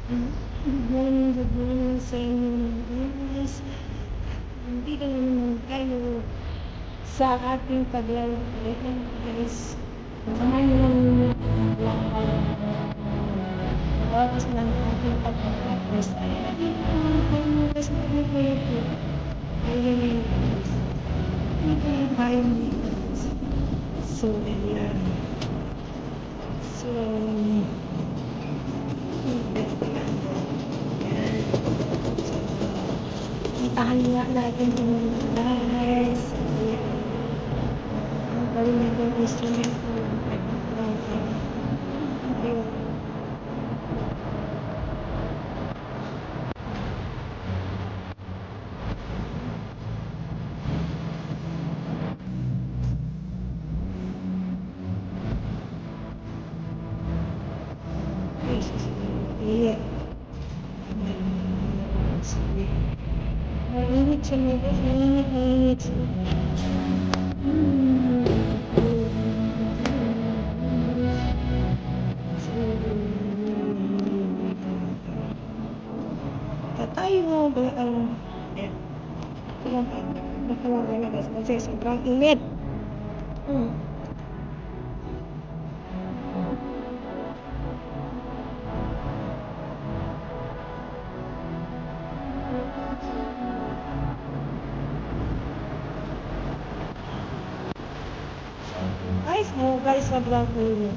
Good morning sa inyo guys. Nandito na naman tayo sa ating paglalakbay guys. Samahan niyo lang muna ang oras ng ating paglalakbay guys. Dito naman guys, paglalakbay po. Ayun guys. Dito yung bahay dito guys. So, ayan. So, puntahan nga natin yung guys. Ang galing nitong instrument ko. Mainit siya mga mainit. Tayo ba ang kasi sobrang init. Guys, sobrang init.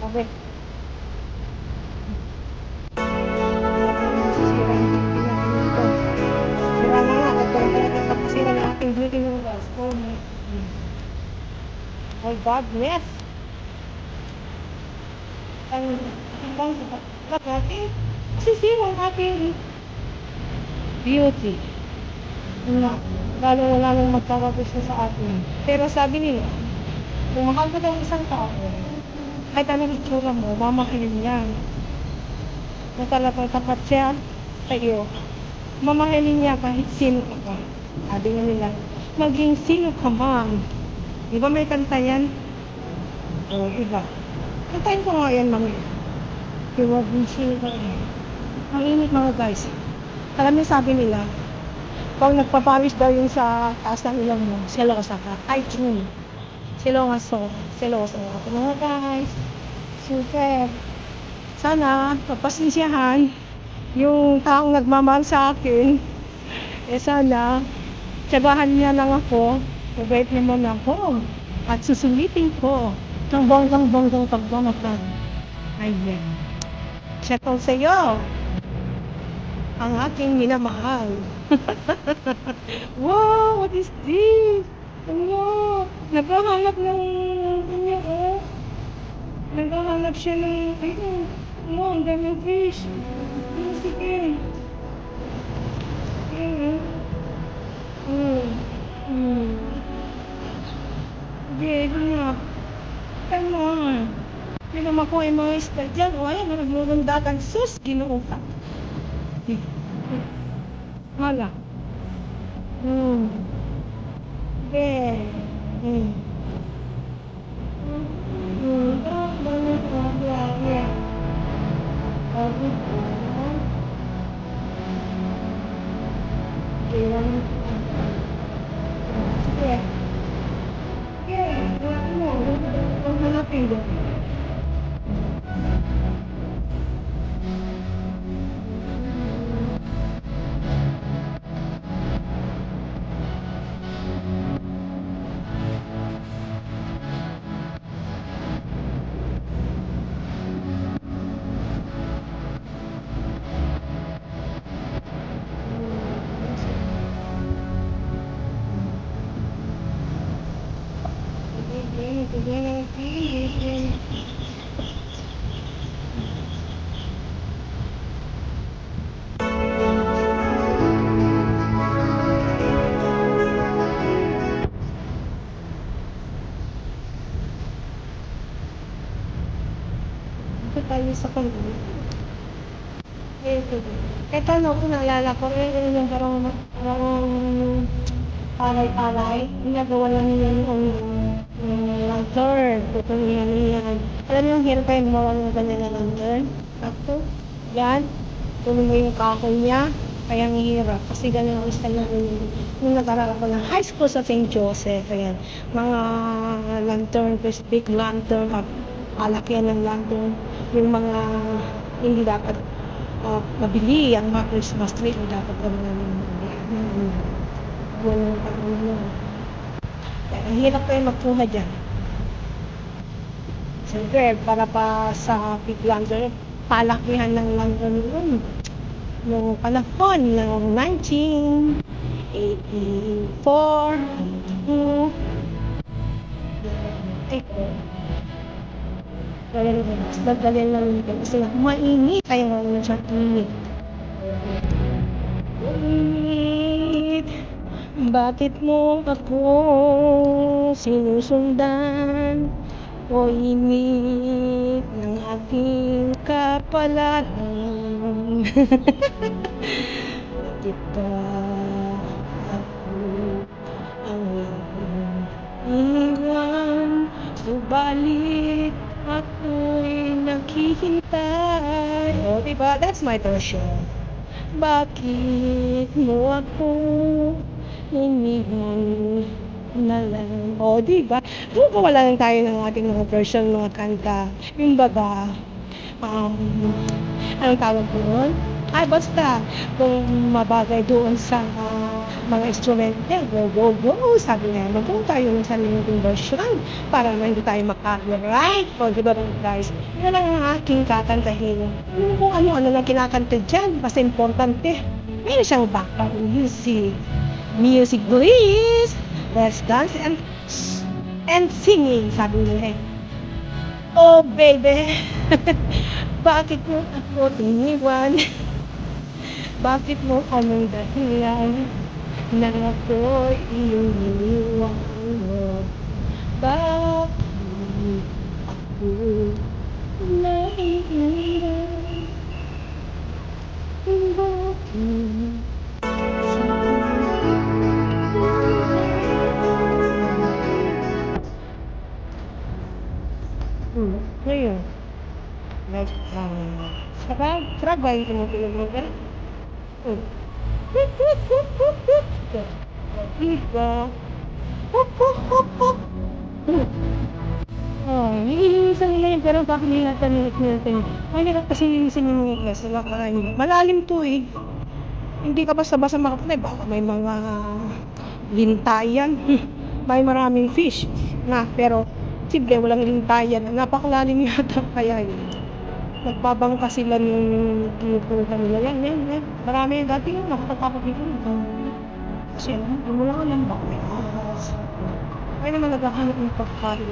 Sabi. Oh God, yes. Ang natin, sisira ang ating beauty. Lalo magkakagusto sa atin. Pero sabi nila, kung mahal mo ng isang tao, kahit anong itsura mo, mamahalin yan. Kung talagang tapat siya sa iyo, mamahalin niya kahit sino ka pa. Sabi nga nila, maging sino ka man. Di ba may kanta yan? O, iba. Kantayin ko nga yan, mami. Di ba, maging sino ka man. Ang init mga guys. Alam niyo sabi nila, kung nagpapawish daw yun sa taas ng ilong mo, selosa ka. Ay, true. Seloso. Seloso. Mga guys, super. Sana, papasensyahan yung taong nagmamahal sa akin. Sana, tsabahan niya lang ako. Mabait naman ako. At susulitin ko ng bonggang-bonggang pagmamahal. Ayan. Settle sa'yo. Ang aking minamahal. Wow, what is this? Ano? Naghahanap ng kanya, oh. Naghahanap siya ng, ayun. Ano, ang daming fish. Sige. Sige. Sige, ito na. Ano? Hindi naman ko yung mga isda dyan. O, ayan, nagmumundakan. Sus, ginoo ka. Hala. Sige. Dito tayo sa kanto. Ito. Ito ano ko naalala ko, yung parang palay-palay. Ginagawa lang nila yung lantern. Tutong yan. Alam mo yung hirap kayo gumawa ng ganyan na lantern? Ako. Yan. Tuloy mo yung kahoy niya. Kaya ang hirap. Kasi ganun ang style namin. Nung nag-aral ako ng high school sa St. Joseph. Ayan. Mga lantern, big lantern, palakyan ng lantern. Yung mga hindi dapat mabili ang mga Christmas tree. Dapat kami namin walang pag-ulo. Ang hirap kayo magkuha dyan. Siyempre, para pa sa big lantern, palakihan ng lantern yun. Noong panahon ng 1984, 82, mas madali lang yun kasi mainit kayo ng siya init. Init, bakit mo ako sinusundan? O init ng aking kapalaran. Kita ako ang iwan, subalit ako'y naghihintay. O, diba? That's my version. Bakit mo ako iniwan na lang? O, diba? Wala lang tayo ng ating mga version, mga kanta. Yung baga, um, anong tawag po nun? Ay, basta, kung mabagay doon sa mga instrumental, go, go, go, sabi nga, mag-go tayo ng sariling version para naman hindi tayo maka-copyright. O, diba guys? Yan lang ang aking kakantahin. Kung ano-ano lang kinakanta dyan, basta importante, meron siyang background music. Music please! Let's dance and singing, sabi nila eh. Oh, baby! Bakit mo ako tiniwan? Bakit mo anong dahilan na ako'y iyong iniwan mo? Bakit ako naiiwan? Bakit? Ngayon, sarap ba yung tumutulog mo ba? Diba? Nililisan nila yun, pero bakit nila natin? Ay, hirap kasi nililisan yung English. Malalim to eh. Hindi ka basta-basta makapunay. Baka may mga lintayan. May maraming fish na, pero simple, walang lintayan. Napakalalim yata kaya yun. Nagbabangka sila ng pinupunta nila. Yan. Marami yung dati yung nakatatakot dito. Kasi wala ka lang bakit. Ay naman naghahanap ng pagkain.